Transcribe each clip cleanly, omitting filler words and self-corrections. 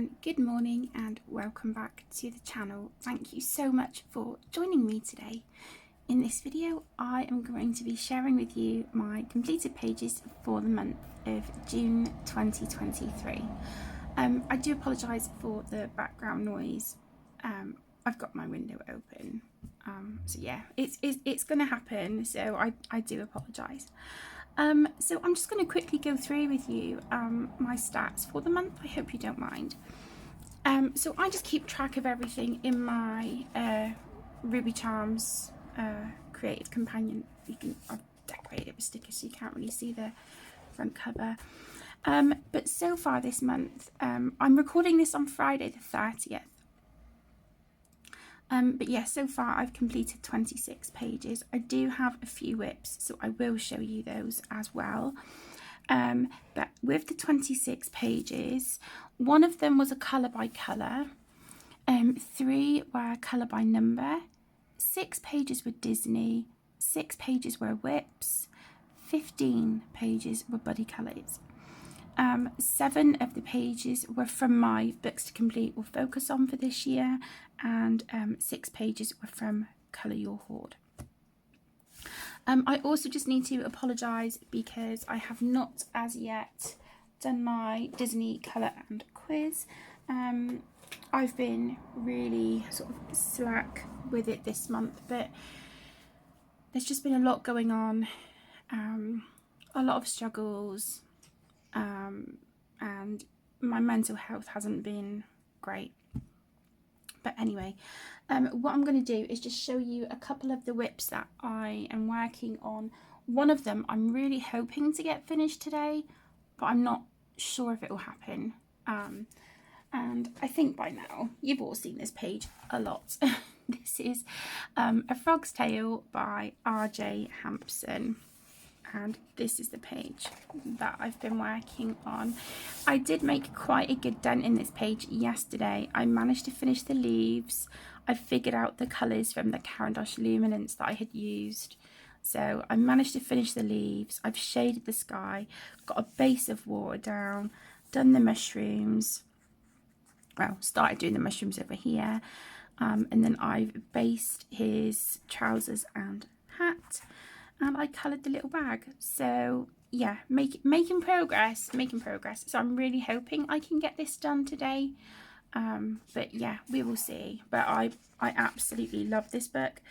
everyone, good morning and welcome back to the channel. Thank you so much for joining me today. In this video I am going to be sharing with you my completed pages for the month of June 2023. I do apologise for the background noise. I've got my window open, so yeah, it's going to happen, so I do apologise. So I'm just going to quickly go through with you my stats for the month. I hope you don't mind. So I just keep track of everything in my Ruby Charms Creative Companion. I've decorated it with stickers so you can't really see the front cover. But so far this month, I'm recording this on Friday the 30th. But yeah, so far I've completed 26 pages. I do have a few whips, so I will show you those as well. But with the 26 pages, one of them was a colour by colour, 3 were colour by number, 6 pages were Disney, 6 pages were whips, 15 pages were buddy colours. 7 of the pages were from my Books to Complete or Focus On for this year, and 6 pages were from Colour Your Hoard. I also just need to apologise because I have not as yet done my Disney colour and quiz. I've been really sort of slack with it this month, but there's just been a lot going on, a lot of struggles, and my mental health hasn't been great. But anyway, what I'm going to do is just show you a couple of the whips that I am working on. One of them I'm really hoping to get finished today, but I'm not sure if it will happen. And I think by now you've all seen this page a lot. This is A Frog's Tale by R.J. Hampson. And this is the page that I've been working on. I did make quite a good dent in this page yesterday. I managed to finish the leaves. I figured out the colours from the Caran d'Ache Luminance that I had used. So I managed to finish the leaves. I've shaded the sky, got a base of water down, done the mushrooms. Well, started doing the mushrooms over here. And then I've based his trousers and hat. And I coloured the little bag. So yeah, making progress. So I'm really hoping I can get this done today. But yeah, we will see. But I absolutely love this book,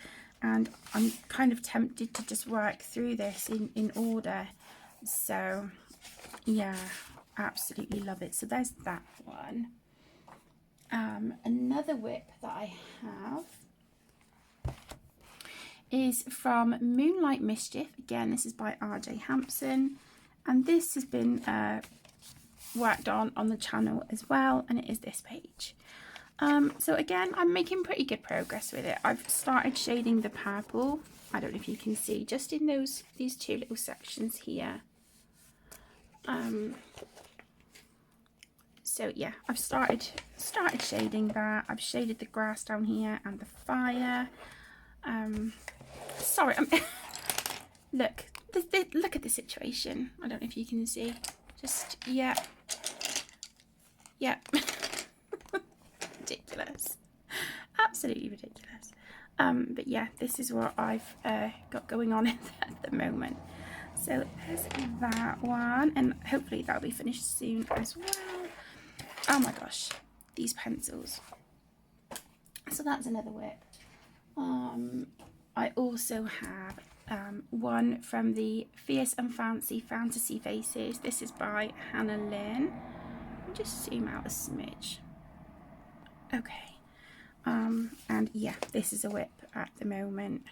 and I'm kind of tempted to just work through this in order. So yeah, absolutely love it. So there's that one. Another whip that I have is from Moonlight Mischief. Again, this is by R.J. Hampson, and this has been worked on the channel as well, and it is this page. So again, I'm making pretty good progress with it. I've started shading the purple. I don't know if you can see, just in these two little sections here. So yeah, I've started shading that. I've shaded the grass down here and the fire. Sorry, look at the situation. I don't know if you can see. Just yeah. Ridiculous, absolutely ridiculous. But yeah, this is what I've got going on at the moment. So there's that one, and hopefully that'll be finished soon as well. Oh my gosh, these pencils. So that's another whip. I also have one from the Fierce and Fancy Fantasy Faces. This is by Hannah Lynn. I'll just zoom out a smidge. Okay. And yeah, this is a whip at the moment.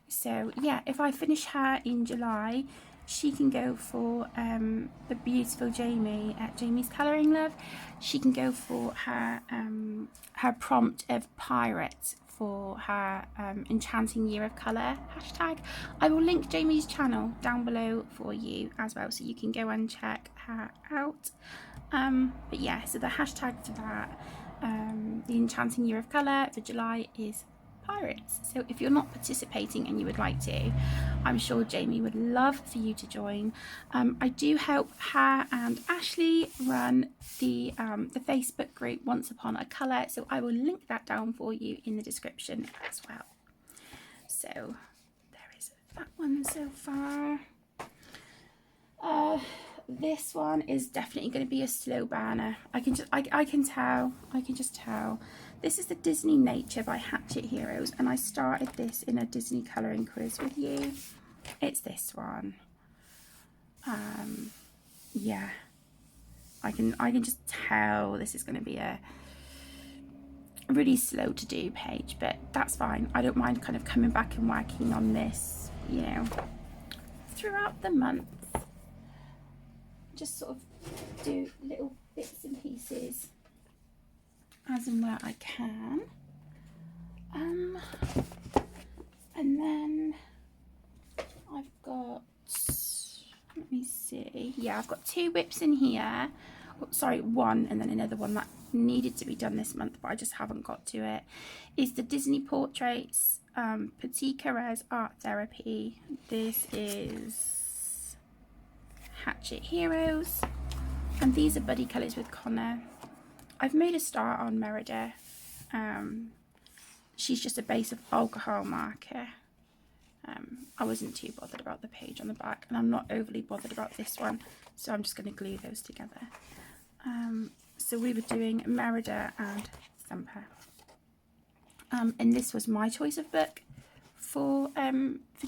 So yeah, if I finish her in July, she can go for the beautiful Jamie at Jamie's Colouring Love. She can go for her her prompt of pirate for her Enchanting Year of Colour hashtag. I will link Jamie's channel down below for you as well, so you can go and check her out. But yeah, so the hashtag for that, the Enchanting Year of Colour for July, is Pirates. So if you're not participating and you would like to, I'm sure Jamie would love for you to join. I do help her and Ashley run the Facebook group Once Upon a Colour, so I will link that down for you in the description as well. So there is that one so far. This one is definitely going to be a slow burner. I can just tell. This is the Disney Nature by Hachette Heroes, and I started this in a Disney colouring quiz with you. It's this one. Yeah, I can just tell this is going to be a really slow to do page, but that's fine. I don't mind kind of coming back and working on this, you know, throughout the month. Just sort of do little bits and pieces as and where I can. And then I've got, let me see, yeah, I've got 2 whips in here. Oh, sorry, one, and then another one that needed to be done this month, but I just haven't got to it. Is the Disney Portraits Petit Carrez Art Therapy. This is Hachette Heroes, and these are buddy colours with Connor. I've made a start on Merida. She's just a base of alcohol marker. I wasn't too bothered about the page on the back, and I'm not overly bothered about this one, so I'm just going to glue those together. So we were doing Merida and Thumper, and this was my choice of book for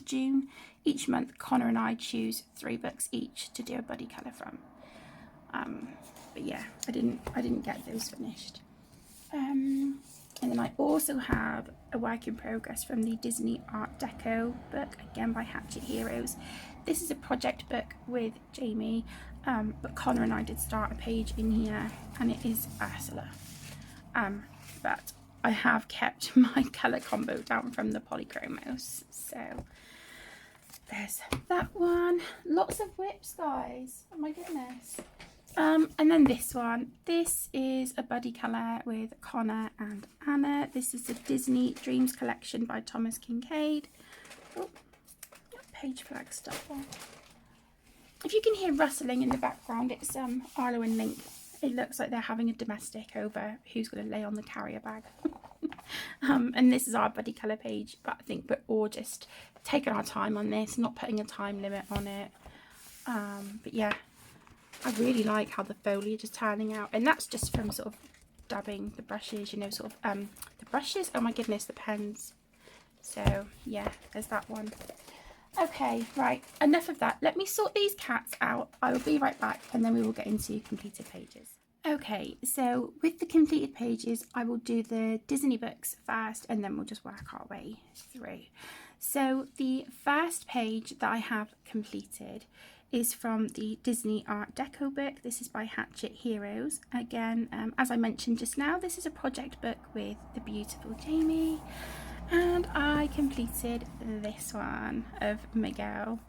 June. Each month Connor and I choose 3 books each to do a buddy colour from. But yeah, I didn't get those finished. And then I also have a work in progress from the Disney Art Deco book, again by Hachette Heroes. This is a project book with Jamie, but Connor and I did start a page in here, and it is Ursula. But I have kept my colour combo down from the Polychromos, so there's that one. Lots of whips, guys. Oh my goodness. And then this one. This is a buddy colour with Connor and Anna. This is the Disney Dreams collection by Thomas Kincaid. Oh, page flag stuff on. If you can hear rustling in the background, it's Arlo and Link. It looks like they're having a domestic over who's going to lay on the carrier bag. And this is our buddy colour page, but I think we're all just taking our time on this, not putting a time limit on it. But yeah, I really like how the foliage is turning out, and that's just from sort of dabbing the brushes, you know, sort of the brushes, oh my goodness, the pens. So yeah, there's that one. Okay, right, enough of that. Let me sort these cats out. I will be right back, and then we will get into completed pages. Okay, so with the completed pages, I will do the Disney books first, and then we'll just work our way through. So the first page that I have completed is from the Disney Art Deco book. This is by Hachette Heroes. Again, as I mentioned just now, this is a project book with the beautiful Jamie. And I completed this one of Miguel.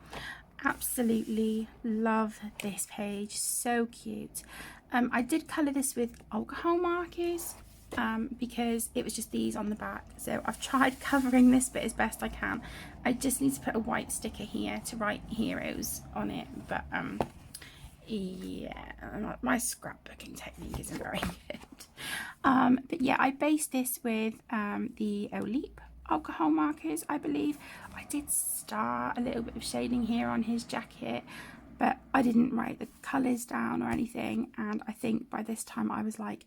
Absolutely love this page, so cute. I did colour this with alcohol markers because it was just these on the back. So I've tried covering this bit as best I can. I just need to put a white sticker here to write Heroes on it, but yeah, my scrapbooking technique isn't very good. But yeah, I based this with the Olip alcohol markers, I believe. I did start a little bit of shading here on his jacket, but I didn't write the colours down or anything, and I think by this time I was like,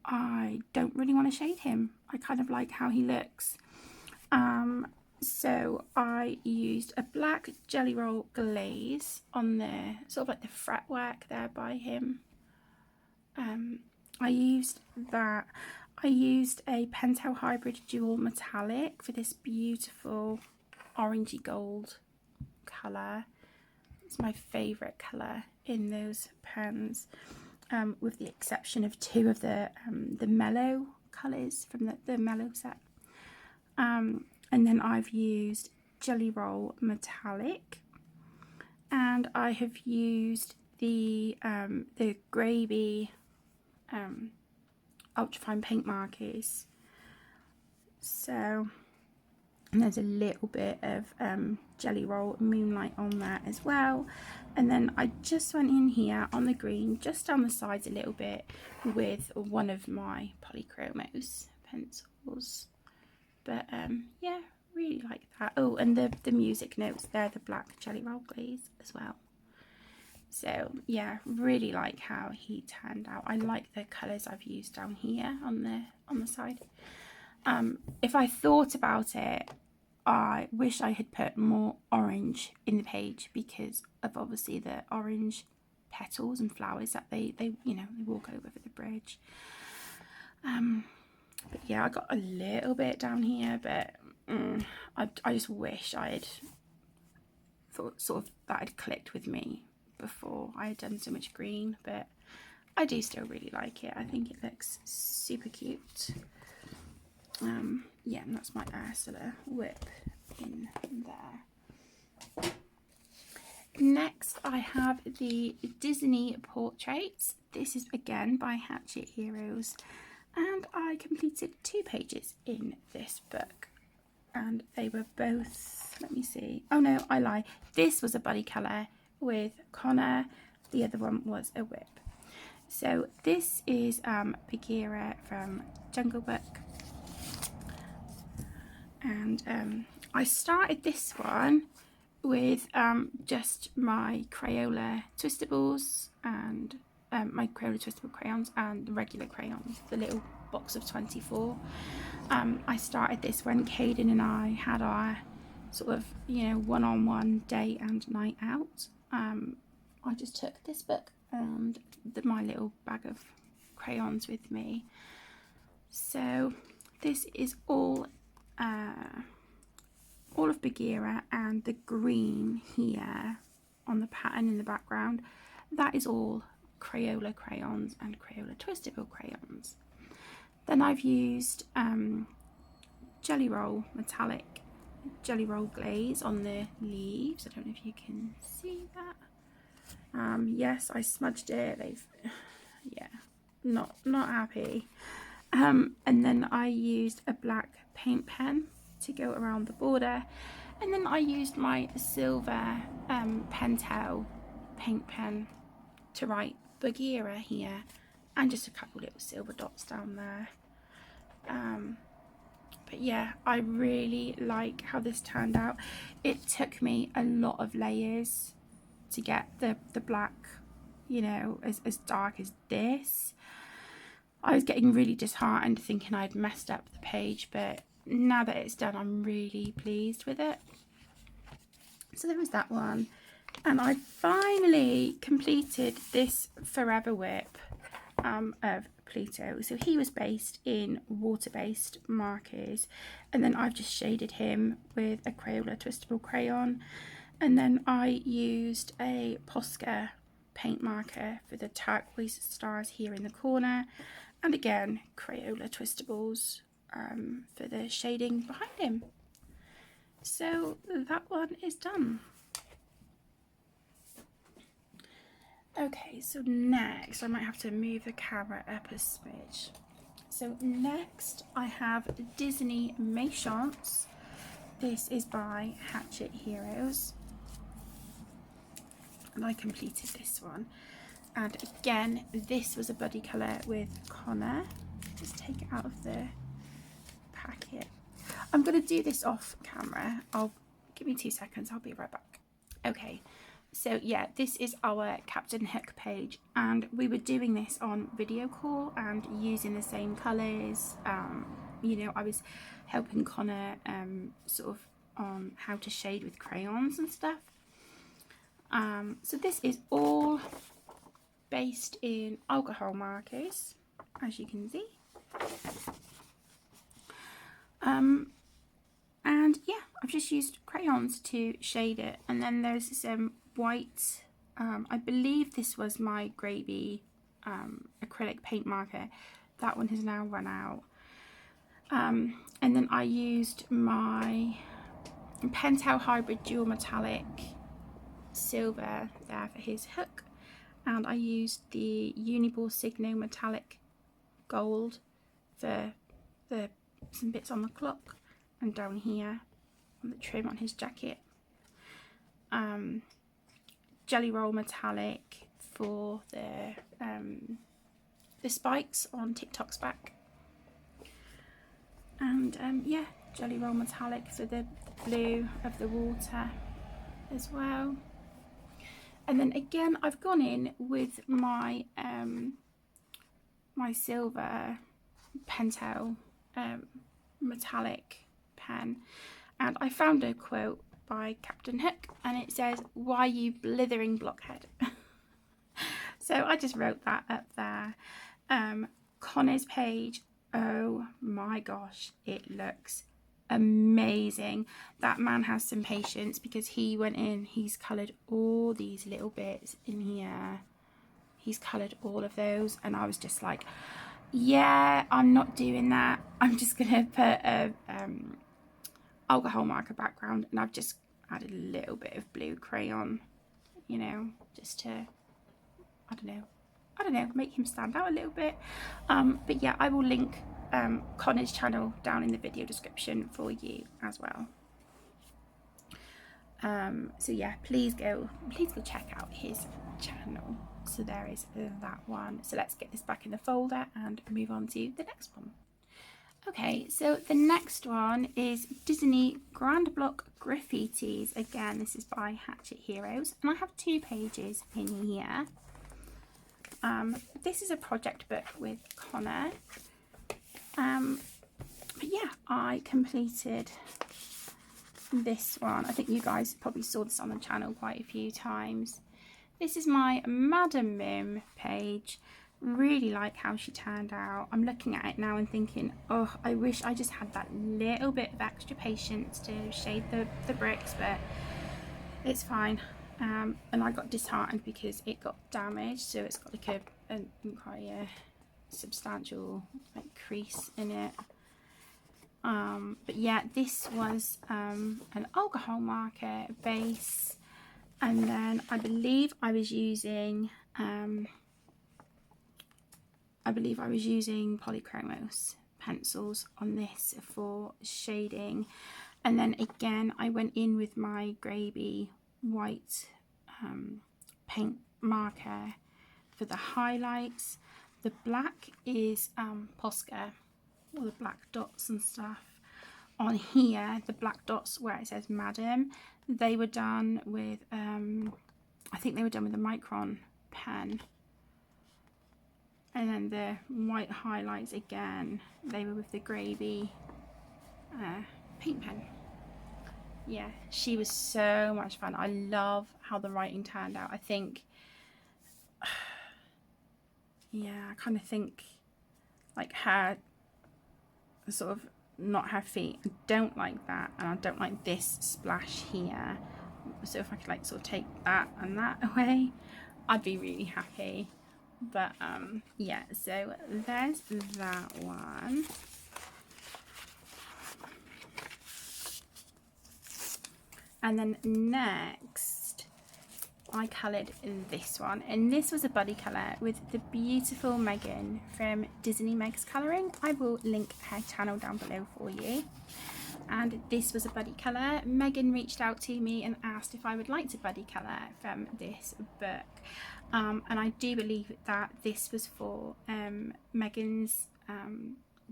I don't really want to shade him. I kind of like how he looks. So I used a black Jelly Roll glaze on the sort of like the fretwork there by him. I used that. I used a Pentel Hybrid Dual Metallic for this beautiful orangey gold colour. It's my favourite colour in those pens, with the exception of 2 of the mellow colours from the mellow set. And then I've used Jelly Roll Metallic, and I have used the Graby ultrafine paint markers. So So, and there's a little bit of Jelly Roll Moonlight on there as well. And then I just went in here on the green, just down the sides a little bit, with one of my Polychromos pencils. But yeah, really like that. Oh, and the music notes there, the black Jelly Roll glaze as well. So yeah, really like how he turned out. I like the colours I've used down here on the side. If I thought about it, I wish I had put more orange in the page, because of obviously the orange petals and flowers that they you know, they walk over the bridge. But yeah, I got a little bit down here, but I just wish I had thought sort of that had clicked with me before I had done so much green. But I do still really like it. I think it looks super cute. Yeah, and that's my Ursula whip in there. Next, I have the Disney Portraits. This is again by Hachette Heroes, and I completed 2 pages in this book, and they were both, let me see, oh no, I lie, this was a buddy colour with Connor, the other one was a whip. So this is Bagheera from Jungle Book, and I started this one with just my Crayola Twistables and my Crayola Twistable crayons and the regular crayons, the little box of 24. I started this when Caden and I had our sort of, you know, one-on-one day and night out. I just took this book and my little bag of crayons with me. So this is all of Bagheera, and the green here on the pattern in the background, that is all Crayola crayons and Crayola Twistable crayons. Then I've used Jelly Roll metallic Jelly Roll glaze on the leaves. I don't know if you can see that. Yes, I smudged it. They've, yeah, not happy. And then I used a black paint pen to go around the border, and then I used my silver Pentel paint pen to write Bagheera here, and just a couple little silver dots down there. But yeah, I really like how this turned out. It took me a lot of layers to get the black, you know, as dark as this. I was getting really disheartened thinking I'd messed up the page, but now that it's done, I'm really pleased with it. So there was that one, and I finally completed this Forever Whip of Pluto. So he was based in water-based markers, and then I've just shaded him with a Crayola Twistable crayon, and then I used a Posca paint marker for the turquoise stars here in the corner, and again Crayola Twistables for the shading behind him. So that one is done. Okay, so next I might have to move the camera up a smidge. So next I have Disney Méchants. This is by Hachette Heroes, and I completed this one. And again, this was a buddy colour with Connor. Just take it out of the packet. I'm going to do this off camera. Give me 2 seconds, I'll be right back. Okay, so yeah, this is our Captain Hook page, and we were doing this on video call and using the same colours. You know, I was helping Connor sort of on how to shade with crayons and stuff. So this is all based in alcohol markers, as you can see. And yeah, I've just used crayons to shade it, and then there's some white, I believe this was my Gravy acrylic paint marker. That one has now run out. And then I used my Pentel Hybrid Dual Metallic silver there for his hook, and I used the Uniball Signo Metallic Gold for the some bits on the clock and down here on the trim on his jacket. Jelly Roll metallic for the spikes on TikTok's back. And yeah, Jelly Roll metallic for the blue of the water as well. And then again, I've gone in with my my silver Pentel metallic pen, and I found a quote by Captain Hook, and it says, "Why you blithering blockhead?" So I just wrote that up there. Connor's page, oh my gosh, it looks amazing. That man has some patience, because he went in, he's coloured all these little bits in here, he's coloured all of those, and I was just like, yeah, I'm not doing that. I'm just gonna put a alcohol marker background, and I've just added a little bit of blue crayon, you know, just to, I don't know, make him stand out a little bit. But yeah, I will link Connor's channel down in the video description for you as well. So yeah, please go check out his channel. So there is that one. So let's get this back in the folder and move on to the next one. Okay, so the next one is Disney Grand Block Graffitis. Again, this is by Hatchet Heroes, and I have 2 pages in here. This is a project book with Connor. But yeah, I completed this one. I think you guys probably saw this on the channel quite a few times. This is my Madam Mim page. Really like how she turned out. I'm looking at it now and thinking, oh, I wish I just had that little bit of extra patience to shade the bricks, but it's fine. And I got disheartened because it got damaged, so it's got like a quite a substantial like crease in it. But yeah, this was an alcohol marker base, and then I believe I was using polychromos pencils on this for shading, and then again I went in with my Graby white paint marker for the highlights. The black is Posca, all the black dots and stuff on here. The black dots where it says Madam, they were done with I think they were done with a Micron pen. And then the white highlights, again, they were with the Graby paint pen. Yeah, she was so much fun. I love how the writing turned out. I think, yeah, I kind of think like her, sort of not her feet. I don't like that, and I don't like this splash here. So if I could like sort of take that and that away, I'd be really happy. But yeah, so there's that one. And then next I coloured this one, and this was a buddy colour with the beautiful Megan from Disney Meg's Colouring. I will link her channel down below for you. And this was a buddy colour. Megan reached out to me and asked if I would like to buddy colour from this book. And I do believe that this was for Megan's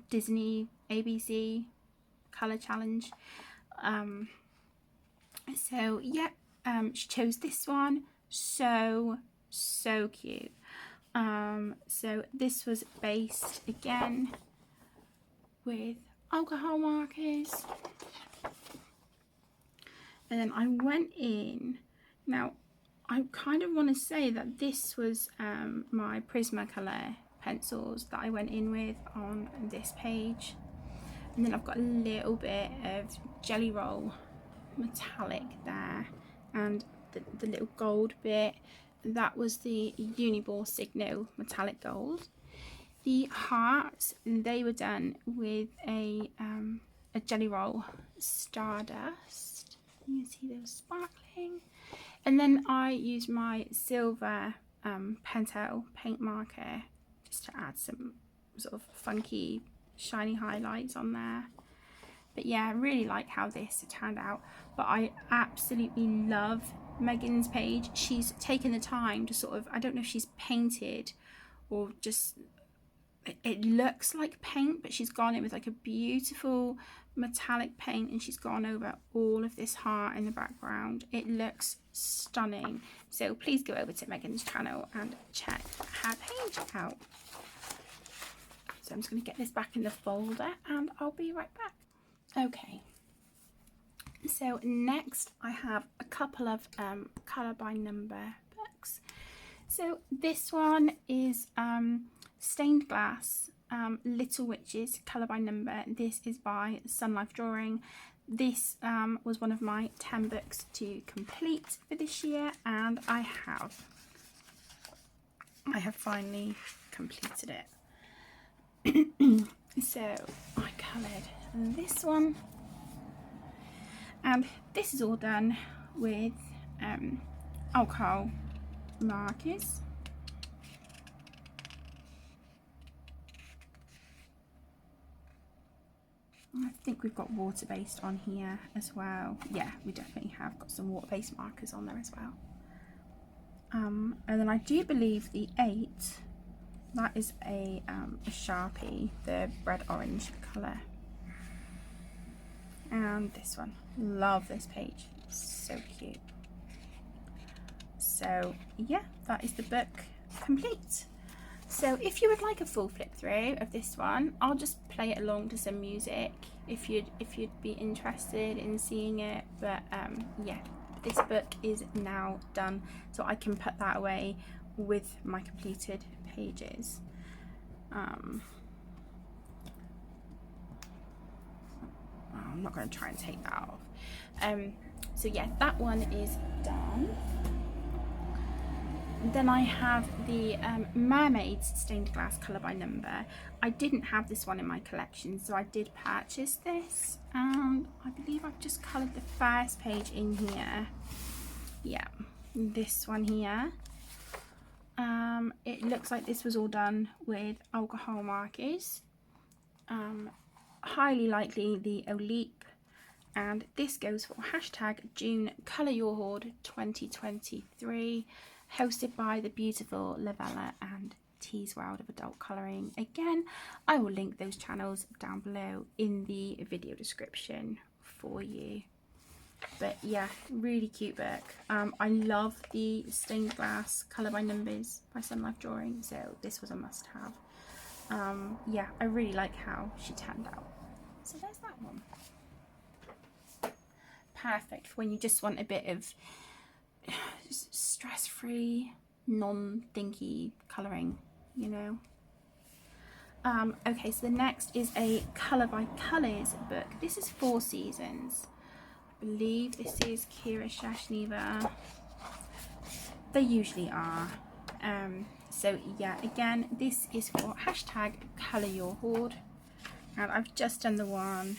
Disney ABC colour challenge. So yeah, she chose this one. So cute. So this was based again with alcohol markers, and then I went in. Now I kind of want to say that this was my Prismacolor pencils that I went in with on this page, and then I've got a little bit of Jelly Roll metallic there, and the little gold bit, that was the Uniball Signo metallic gold. The hearts, they were done with a Jelly Roll Stardust. You can see they were sparkling. And then I used my silver Pentel paint marker just to add some sort of funky shiny highlights on there. But yeah, I really like how this turned out. But I absolutely love Megan's page. She's taken the time to sort of, I don't know if she's painted or just, it looks like paint, but she's gone in with like a beautiful metallic paint, and she's gone over all of this heart in the background. It looks stunning. So please go over to Megan's channel and check her page out. So I'm just going to get this back in the folder and I'll be right back. Okay, so next I have a couple of colour by number books. So this one is Stained Glass, Little Witches, colour by number. This is by Sun Life Drawing. This was one of my 10 books to complete for this year, and I have finally completed it. So I coloured this one, and this is all done with alcohol markers. I think we've got water-based on here as well. Yeah, we definitely have got some water-based markers on there as well. And then I do believe the 8, that is a Sharpie, the red orange colour. And this one, love this page, so cute. So yeah, that is the book complete. So if you would like a full flip through of this one, I'll just play it along to some music if you'd be interested in seeing it. But yeah, this book is now done, so I can put that away with my completed pages. I'm not going to try and take that off. So yeah, that one is done. Then I have the Mermaids Stained Glass colour by number. I didn't have this one in my collection, so I did purchase this. I believe I've just coloured the first page in here. Yeah, this one here. It looks like this was all done with alcohol markers. Highly likely the Olip. And this goes for hashtag June Colour Your Hoard 2023. Hosted by the beautiful Lavella and Tease World of Adult Colouring. Again, I will link those channels down below in the video description for you. But yeah, really cute book. I love the stained glass colour by numbers by Sun Life Drawing, so this was a must have. Yeah, I really like how she turned out. So there's that one. Perfect for when you just want a bit of stress-free, non-thinky colouring, you know. Okay, so the next is a Colour by Colours book. This is 4 Seasons. I believe this is Kira Shashneva. They usually are. So yeah, again, this is for hashtag Colour Your Hoard. And I've just done the one.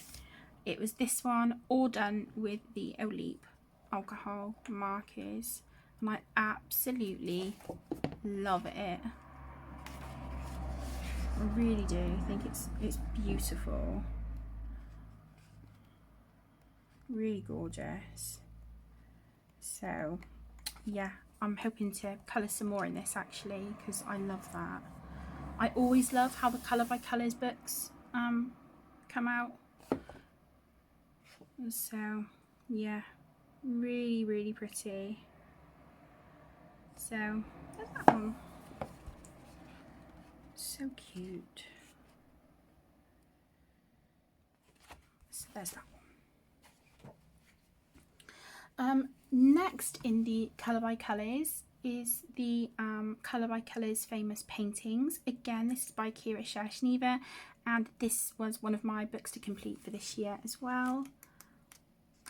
It was this one, all done with the Olip alcohol markers, and I absolutely love it. I really do. I think it's beautiful, really gorgeous. So yeah, I'm hoping to colour some more in this actually, because I love that. I always love how the Colour by Colours books come out. So yeah, really, really pretty. So there's that one. So cute. So there's that one. Next in the Colour by Colours is the Colour by Colours famous paintings. Again, this is by Kira Shashneva, and this was one of my books to complete for this year as well.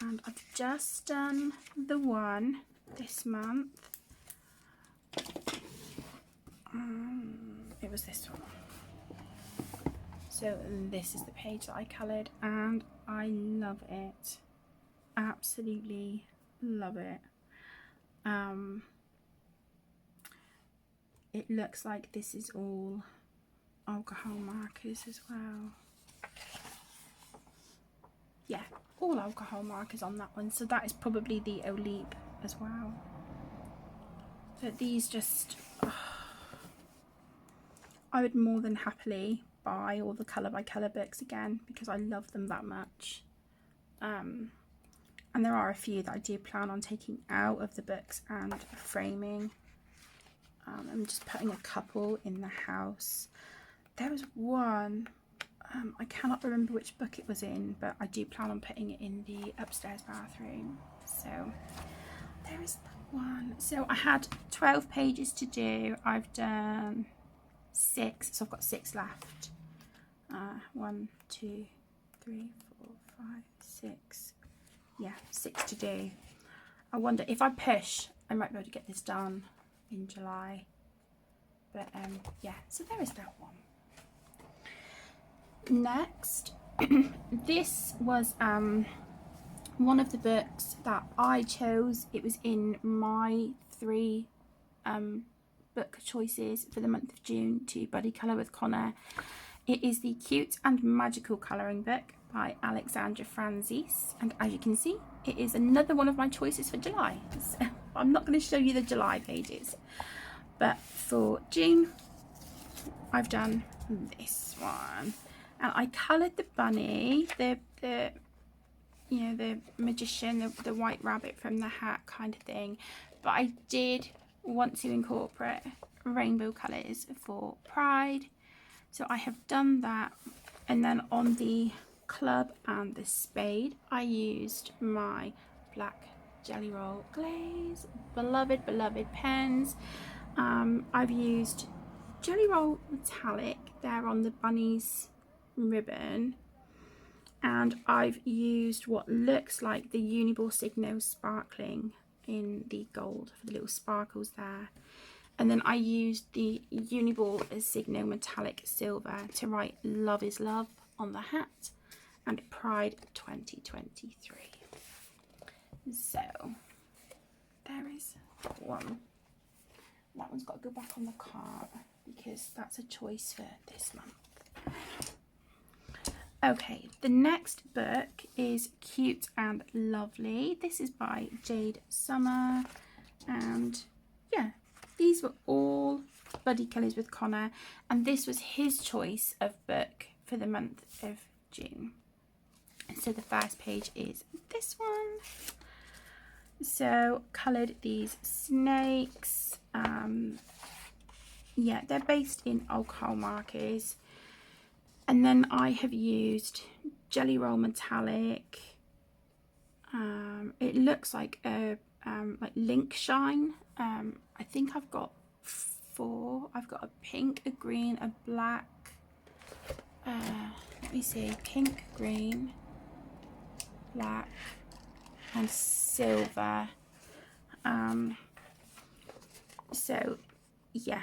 And I've just done the one this month. It was this one. So this is the page that I coloured, and I love it. Absolutely love it. It looks like this is all alcohol markers as well. all alcohol markers on that one, so that is probably the Olip as well. But these just, I would more than happily buy all the colour by colour books again because I love them that much. And there are a few that I do plan on taking out of the books and framing. I'm just putting a couple in the house. There was one, I cannot remember which book it was in, but I do plan on putting it in the upstairs bathroom. So there is that one. So I had 12 pages to do. I've done 6, so I've got 6 left. 1, 2, 3, 4, 5, 6. Yeah, 6 to do. I wonder if I push, I might be able to get this done in July. But yeah, so there is that one. Next, this was one of the books that I chose. It was in my 3 book choices for the month of June to buddy colour with Connor. It is the Cute and Magical Colouring Book by Alexandra Franzese, and as you can see, it is another one of my choices for July. So I'm not going to show you the July pages, but for June I've done this one, and I coloured the bunny, the you know, the magician, the white rabbit from the hat kind of thing, but I did want to incorporate rainbow colours for Pride, so I have done that. And then on the club and the spade, I used my black Jelly Roll Glaze, beloved pens. I've used Jelly Roll Metallic there on the bunny's ribbon, and I've used what looks like the Uniball Signo Sparkling in the gold for the little sparkles there. And then I used the Uniball Signo Metallic Silver to write Love is Love on the hat and Pride 2023. So there is one. That one's got to go back on the card because that's a choice for this month. Okay, the next book is Cute and Lovely. This is by Jade Summer, and yeah, these were all buddy colours with Connor, and this was his choice of book for the month of June. So the first page is this one. So coloured these snakes. Yeah, they're based in alcohol markers. And then I have used Jelly Roll Metallic. It looks like a like Link Shine. I think I've got 4. I've got a pink, a green, a black. Let me see, pink, green, black, and silver. So yeah,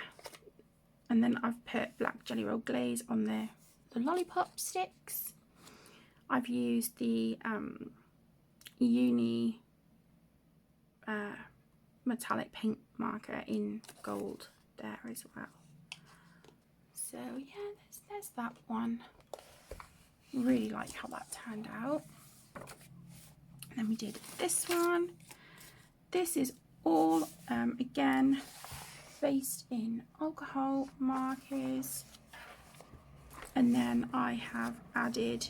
and then I've put black Jelly Roll Glaze on the lollipop sticks. I've used the Uni metallic paint marker in gold there as well. So yeah, there's that one. Really like how that turned out. And then we did this one. This is all again based in alcohol markers. And then I have added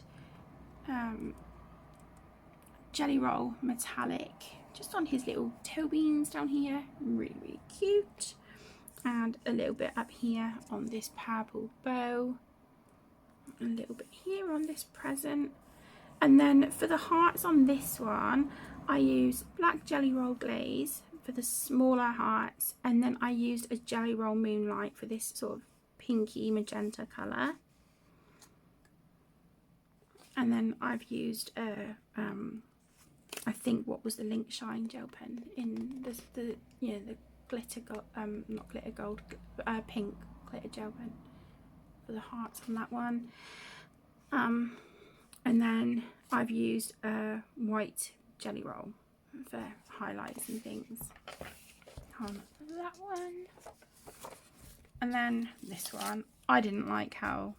Jelly Roll Metallic just on his little toe beans down here. Really cute. And a little bit up here on this purple bow. A little bit here on this present. And then for the hearts on this one, I used black Jelly Roll Glaze for the smaller hearts. And then I used a Jelly Roll Moonlight for this sort of pinky magenta colour. And then I've used I think what was the Link Shine gel pen in the glitter gold, not glitter gold, pink glitter gel pen for the hearts on that one. And then I've used a white Jelly Roll for highlights and things on that one. And then this one, I didn't like how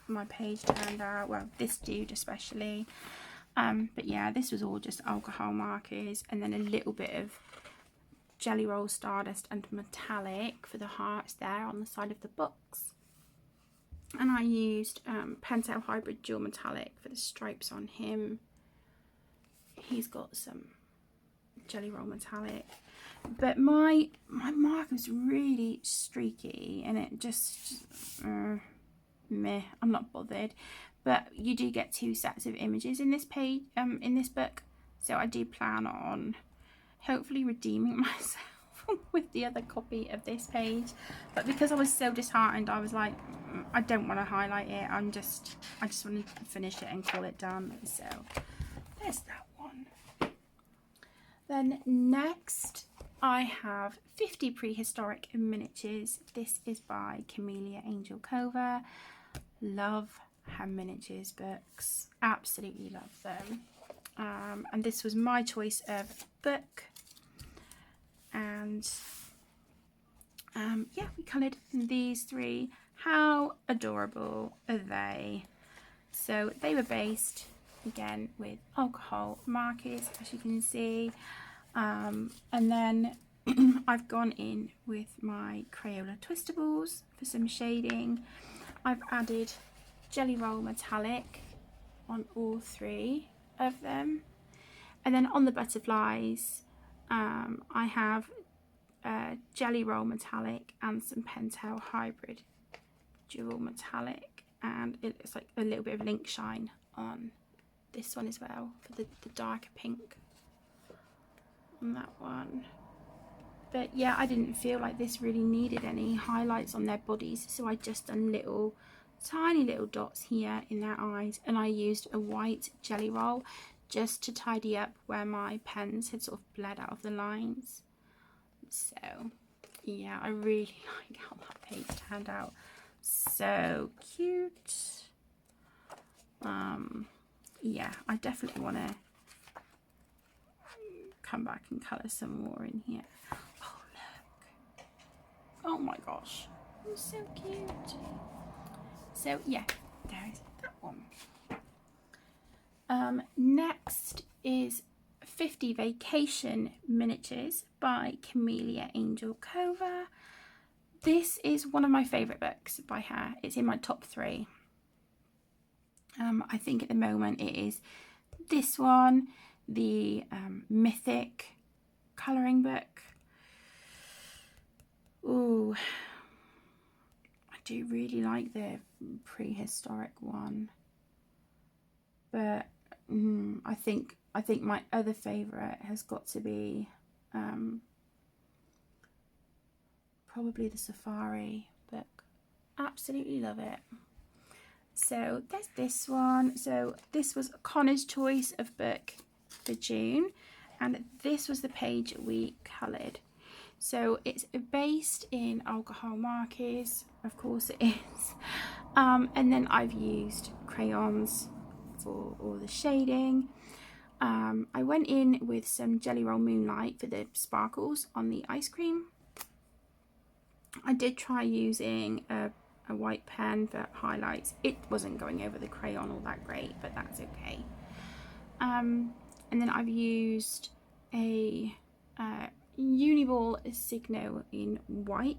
my page turned out. Well, this dude especially. But yeah, this was all just alcohol markers, and then a little bit of Jelly Roll Stardust and metallic for the hearts there on the side of the books. And I used Pentel Hybrid Dual Metallic for the stripes on him. He's got some Jelly Roll Metallic. But my marker was really streaky, and it just, meh, I'm not bothered. But you do get 2 sets of images in this page, in this book. So I do plan on hopefully redeeming myself with the other copy of this page. But because I was so disheartened, I was like, I don't want to highlight it. I just want to finish it and call it done. So there's that one. Then next I have 50 Prehistoric Miniatures. This is by Camellia Angel Cover. Love her miniatures books, absolutely love them. And this was my choice of book, and yeah, we coloured these 3. How adorable are they? So they were based again with alcohol markers, as you can see, and then I've gone in with my Crayola Twistables for some shading. I've added Jelly Roll Metallic on all 3 of them, and then on the butterflies I have Jelly Roll Metallic and some Pentel Hybrid Dual Metallic, and it's like a little bit of link shine on this one as well for the darker pink on that one. But yeah, I didn't feel like this really needed any highlights on their bodies, so I just done tiny little dots here in their eyes, and I used a white Jelly Roll just to tidy up where my pens had sort of bled out of the lines. So yeah, I really like how that page turned out. So cute. Yeah, I definitely want to come back and colour some more in here. Oh look, oh my gosh, it's so cute. So yeah, there's that one. Next is 50 Vacation Miniatures by Camellia Angel Cover. This is one of my favourite books by her. It's in my top 3. I think at the moment it is this one, the Mythic colouring book. Ooh, I do really like the prehistoric one, but I think my other favourite has got to be probably the Safari book. Absolutely love it. So there's this one. So this was Connor's choice of book for June, and this was the page we coloured. So it's based in alcohol markers, of course it is, and then I've used crayons for all the shading. I went in with some Jelly Roll Moonlight for the sparkles on the ice cream. I did try using a white pen for highlights. It wasn't going over the crayon all that great, but that's okay. And then I've used a Uniball Signo in white,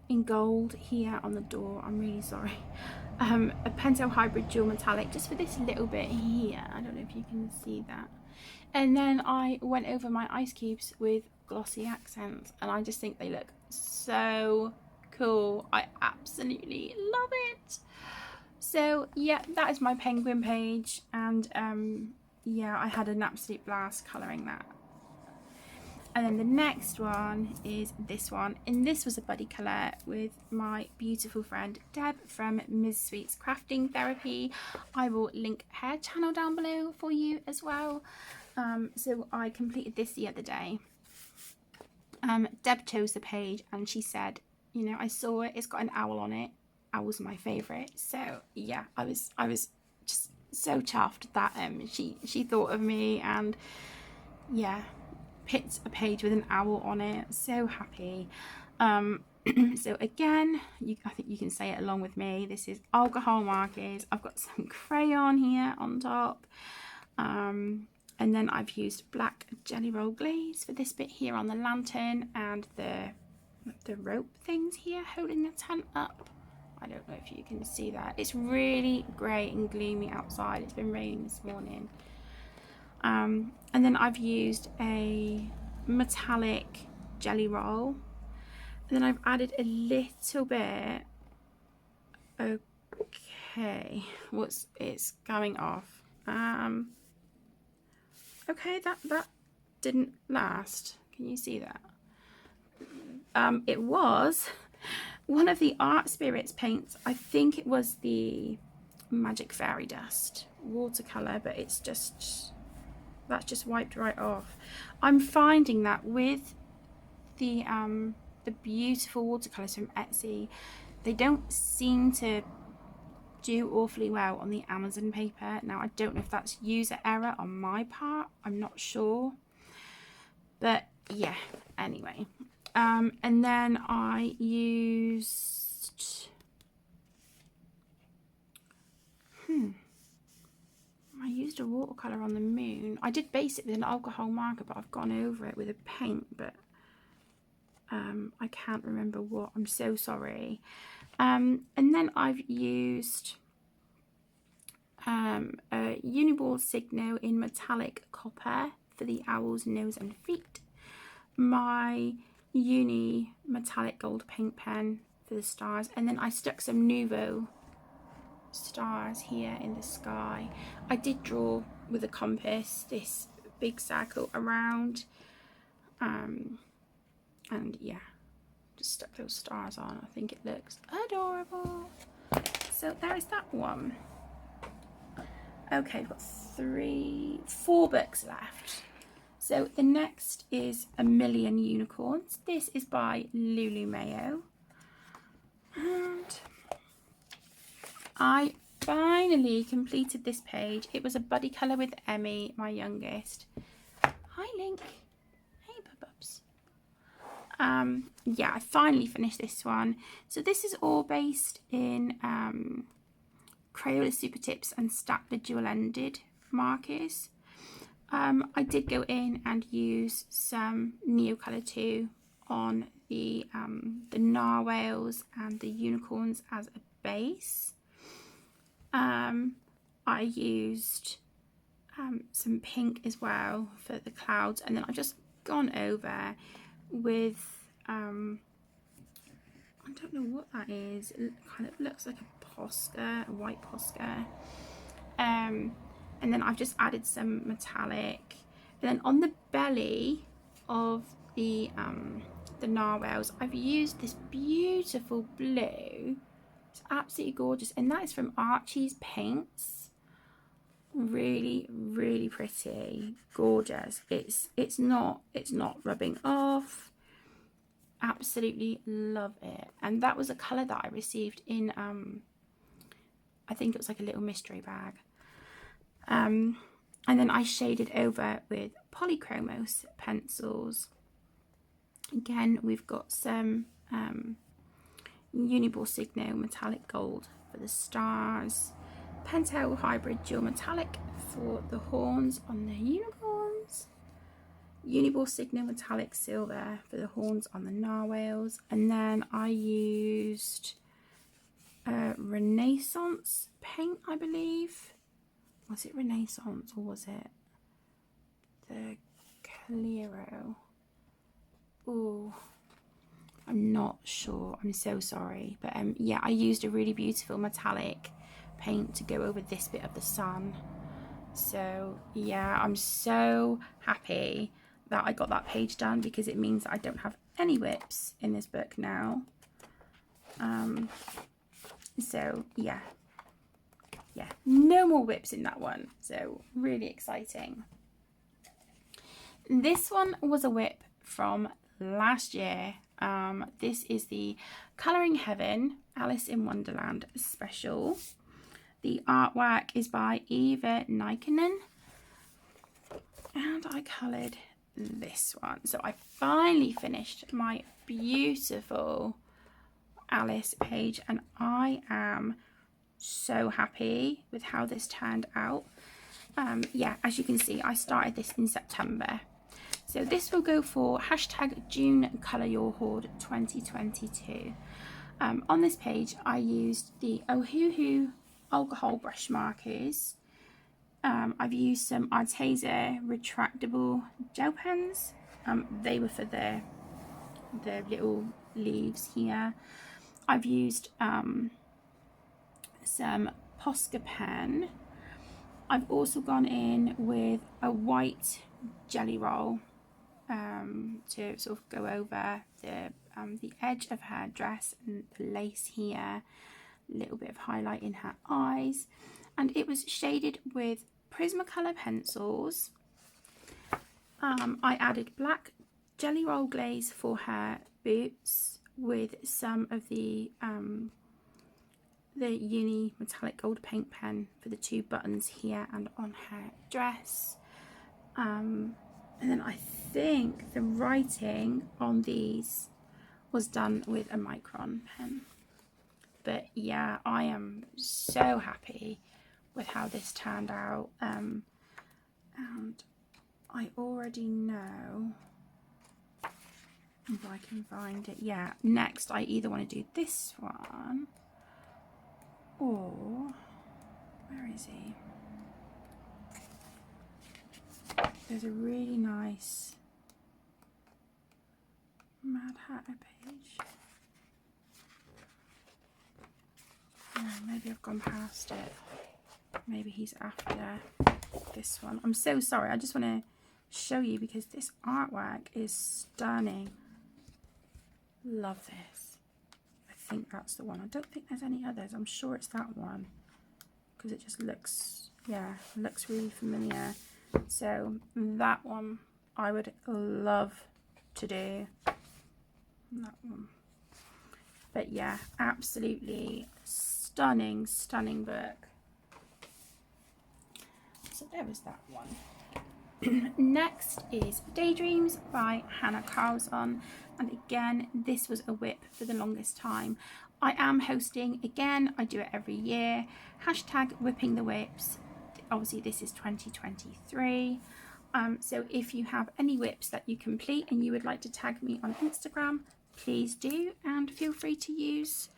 in gold here on the door. I'm really sorry. A Pentel Hybrid Dual Metallic just for this little bit here. I don't know if you can see that. And then I went over my ice cubes with glossy accents, and I just think they look so cool. I absolutely love it. So yeah, that is my penguin page, and yeah, I had an absolute blast colouring that. And then the next one is this one, and this was a buddy colour with my beautiful friend Deb from Ms. Sweet's Crafting Therapy. I will link her channel down below for you as well. So I completed this the other day. Deb chose the page and she said, you know, I saw it, it's got an owl on it. Owl's my favourite. So yeah, I was just so chuffed that she thought of me, and yeah, picked a page with an owl on it. So happy. So again, I think you can say it along with me. This is alcohol markers. I've got some crayon here on top. And then I've used black jelly roll glaze for this bit here on the lantern and the rope things here holding the tent up. I don't know if you can see that. It's really grey and gloomy outside. It's been raining this morning. And then I've used a metallic jelly roll. And then I've added a little bit. Okay, it's going off. Okay, that didn't last. Can you see that? It was one of the Art Spirits paints. I think it was the Magic Fairy Dust watercolor, but that's just wiped right off. I'm finding that with the beautiful watercolors from Etsy, they don't seem to do awfully well on the Amazon paper. Now, I don't know if that's user error on my part. I'm not sure. But yeah, anyway. And then I used... I used a watercolour on the moon. I did base it with an alcohol marker, but I've gone over it with a paint, but I can't remember what. I'm so sorry. And then I've used a Uniball Signo in metallic copper for the owl's nose and feet. My Uni metallic gold paint pen for the stars, and then I stuck some Nuvo stars here in the sky. I did draw with a compass this big circle around, and yeah, just stuck those stars on. I think it looks adorable. So there is that one. Okay, we've got 4 books left. So the next is A Million Unicorns. This is by Lulu Mayo. And I finally completed this page. It was a buddy colour with Emmy, my youngest. Hi, Link. Hey, Bubs. Yeah, I finally finished this one. So this is all based in Crayola Super Tips and Staedtler dual-ended markers. I did go in and use some Neocolor 2 on the narwhals and the unicorns as a base. I used some pink as well for the clouds, and then I've just gone over with I don't know what that is. It kind of looks like a Posca, a white Posca. And then I've just added some metallic. And then on the belly of the narwhals, I've used this beautiful blue. It's absolutely gorgeous, and that is from Archie's Paints. Really, really pretty, gorgeous. It's not rubbing off. Absolutely love it. And that was a colour that I received in I think it was like a little mystery bag. And then I shaded over with Polychromos pencils. Again, we've got some Uniball Signo metallic gold for the stars, Pentel hybrid dual metallic for the horns on the unicorns, Uniball Signo metallic silver for the horns on the narwhals, and then I used Renaissance paint, I believe. Was it Renaissance or was it the Clero? Oh, I'm not sure. I'm so sorry. But yeah, I used a really beautiful metallic paint to go over this bit of the sun. So yeah, I'm so happy that I got that page done, because it means that I don't have any whips in this book now. So yeah, no more whips in that one. So really exciting. This one was a whip from last year. This is the Colouring Heaven Alice in Wonderland special. The artwork is by Eva Nikkanen, and I coloured this one. So I finally finished my beautiful Alice page, and I am so happy with how this turned out. Yeah, as you can see, I started this in September. So this will go for hashtag June Colour Your Hoard 2022. On this page, I used the Ohuhu alcohol brush markers. I've used some Arteza retractable gel pens. They were for the little leaves here. I've used some Posca pen. I've also gone in with a white jelly roll to sort of go over the edge of her dress and the lace here, a little bit of highlight in her eyes, and it was shaded with Prismacolor pencils. I added black jelly roll glaze for her boots with some of the uni metallic gold paint pen for the 2 buttons here and on her dress. And then I think the writing on these was done with a Micron pen. But yeah, I am so happy with how this turned out. And I already know if I can find it. Yeah, next I either want to do this one or, where is he? There's a really nice Mad Hatter page. Oh, maybe I've gone past it. Maybe he's after this one. I'm so sorry. I just want to show you because this artwork is stunning. Love this. I think that's the one. I don't think there's any others. I'm sure it's that one because it just looks, yeah, looks really familiar. So that one I would love to do. That one. But yeah, absolutely stunning, stunning book. So there was that one. Next is Daydreams by Hannah Carlson. And again, this was a whip for the longest time. I am hosting again. I do it every year. Hashtag Whipping the Whips. Obviously, this is 2023. So if you have any whips that you complete and you would like to tag me on Instagram, please do, and feel free to use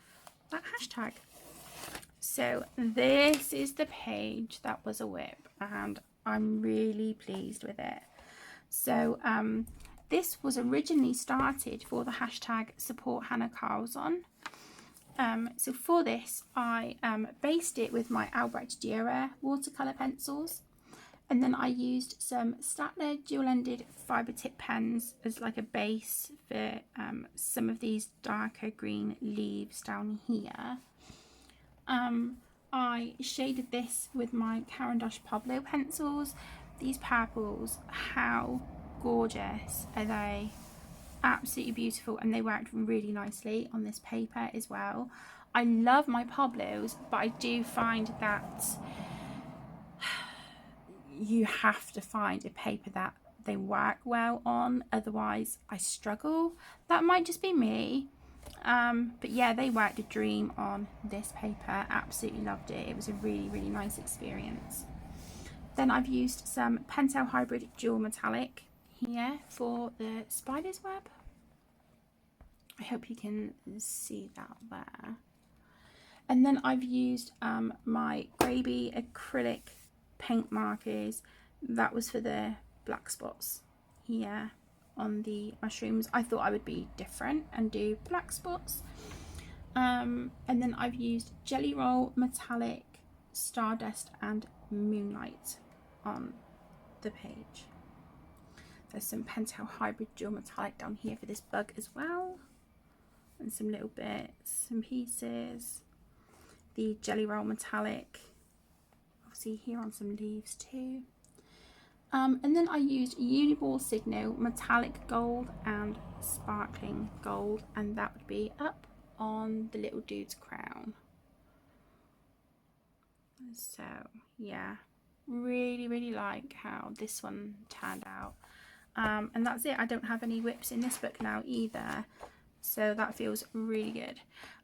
that hashtag. So this is the page that was a whip, and I'm really pleased with it. So this was originally started for the hashtag Support Hannah Carlson. So for this, I based it with my Albrecht Dürer watercolour pencils, and then I used some Staedtler dual-ended fibre tip pens as like a base for some of these darker green leaves down here. I shaded this with my Caran d'Ache Pablo pencils. These purples, how gorgeous are they? Absolutely beautiful, and they worked really nicely on this paper as well. I love my Pablos, but I do find that you have to find a paper that they work well on, otherwise I struggle. That might just be me, but yeah, they worked a dream on this paper. Absolutely loved it. It was a really, really nice experience. Then I've used some Pentel Hybrid Dual Metallic here for the spider's web. I hope you can see that there. And then I've used my Graby acrylic paint markers. That was for the black spots here on the mushrooms. I thought I would be different and do black spots. And then I've used Jelly Roll, Metallic, Stardust and Moonlight on the page. There's some Pentel Hybrid Dual Metallic down here for this bug as well, and some little bits and pieces. The Jelly Roll Metallic, obviously here on some leaves too. And then I used Uniball Signo Metallic Gold and Sparkling Gold, and that would be up on the little dude's crown. So yeah, really, really like how this one turned out. And that's it. I don't have any whips in this book now either, so that feels really good.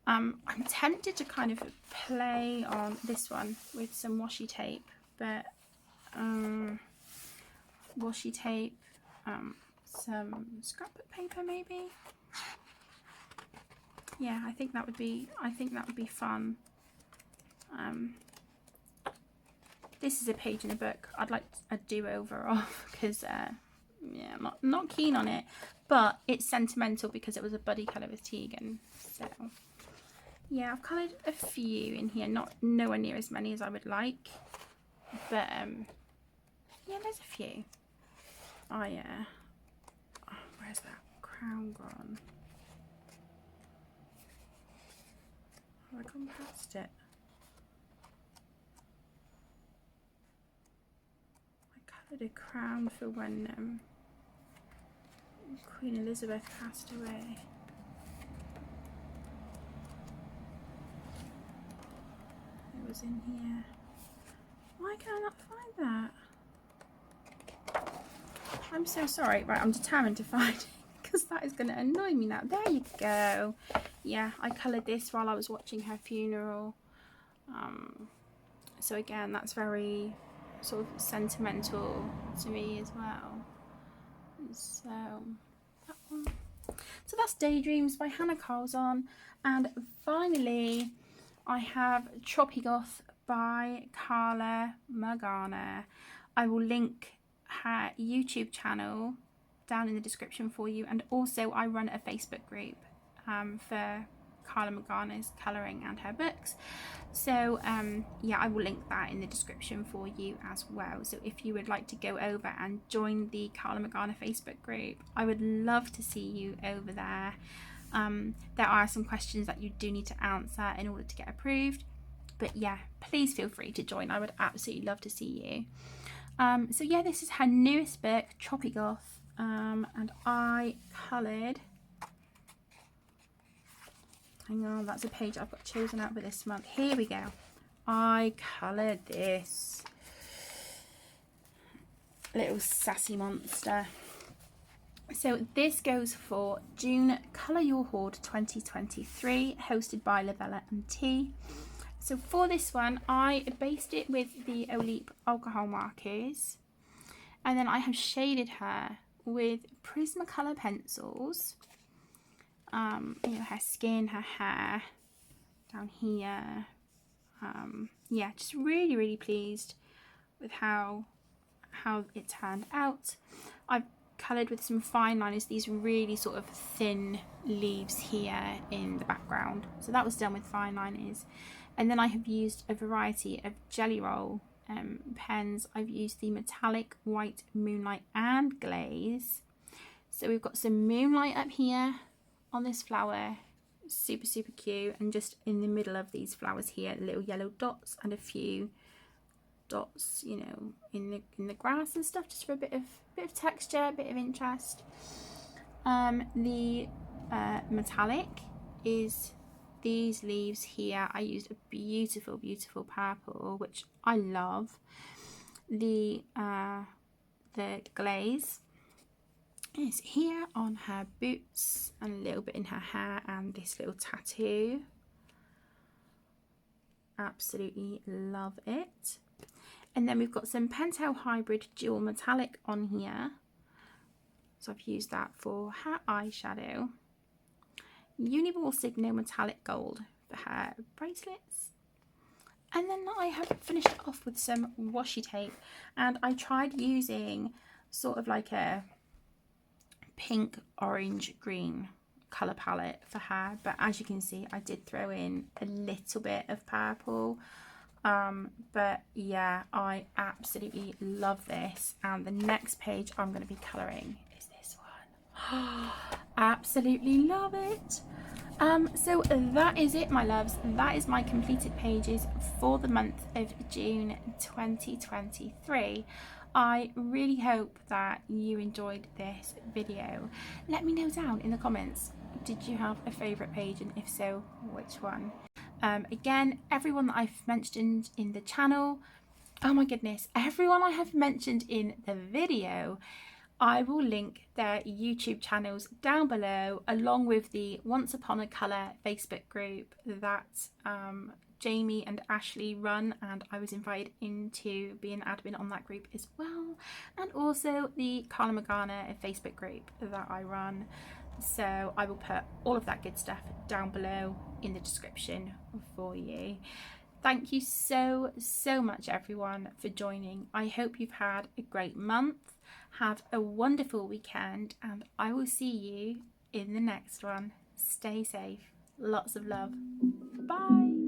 I'm tempted to kind of play on this one with some washi tape, but washi tape, some scrapbook paper maybe. Yeah, I think that would be fun. This is a page in a book I'd like a do-over of, because yeah, I'm not keen on it, but it's sentimental because it was a buddy colour with Tegan. So yeah, I've coloured a few in here, nowhere near as many as I would like, but yeah, there's a few. Oh yeah, oh, where's that crown gone? Have I gone past it? I coloured a crown for when Queen Elizabeth passed away. It was in here. Why can I not find that? I'm so sorry. Right, I'm determined to find it because that is going to annoy me now. There you go. Yeah, I coloured this while I was watching her funeral. So again, that's very sort of sentimental to me as well. So that one. So that's Daydreams by Hannah Carlzon. And finally, I have Choppy Goth by Carla Magana. I will link her YouTube channel down in the description for you, and also I run a Facebook group for Carla Magana's colouring and her books. So yeah, I will link that in the description for you as well. So if you would like to go over and join the Carla Magana Facebook group, I would love to see you over there. There are some questions that you do need to answer in order to get approved, but yeah, please feel free to join. I would absolutely love to see you. So yeah, this is her newest book, Choppy Goth, and I coloured, hang on, that's a page I've got chosen out for this month. Here we go. I coloured this little sassy monster. So this goes for June Colour Your Hoard 2023, hosted by Lavella and T. So for this one, I based it with the Olip alcohol markers, and then I have shaded her with Prismacolor pencils. You know, her skin, her hair, down here. Yeah, just really pleased with how it turned out. I've coloured with some fine liners, these really sort of thin leaves here in the background. So that was done with fine liners. And then I have used a variety of Jelly Roll pens. I've used the metallic white Moonlight and Glaze. So we've got some moonlight up here on this flower, super cute, and just in the middle of these flowers here, little yellow dots and a few dots, you know, in the grass and stuff, just for a bit of texture, a bit of interest. The metallic is these leaves here. I used a beautiful purple, which I love. The glaze is here on her boots and a little bit in her hair and this little tattoo. Absolutely love it. And then we've got some Pentel Hybrid Dual Metallic on here. So I've used that for her eyeshadow. Uniball Signo Metallic Gold for her bracelets. And then I have finished it off with some washi tape. And I tried using sort of like a pink, orange, green colour palette for her. But as you can see, I did throw in a little bit of purple. But yeah, I absolutely love this. And the next page I'm going to be colouring is this one. Absolutely love it. So that is it, my loves. That is my completed pages for the month of June 2023. I really hope that you enjoyed this video. Let me know down in the comments, did you have a favourite page, and if so, which one? Again, everyone that I've mentioned in the channel, oh my goodness, everyone I have mentioned in the video, I will link their YouTube channels down below, along with the Once Upon a Colour Facebook group that Jamie and Ashley run, and I was invited in to be an admin on that group as well, and also the Carla Magana Facebook group that I run. So I will put all of that good stuff down below in the description for you. Thank you so much everyone for joining. I hope you've had a great month. Have a wonderful weekend, and I will see you in the next one. Stay safe. Lots of love. Bye.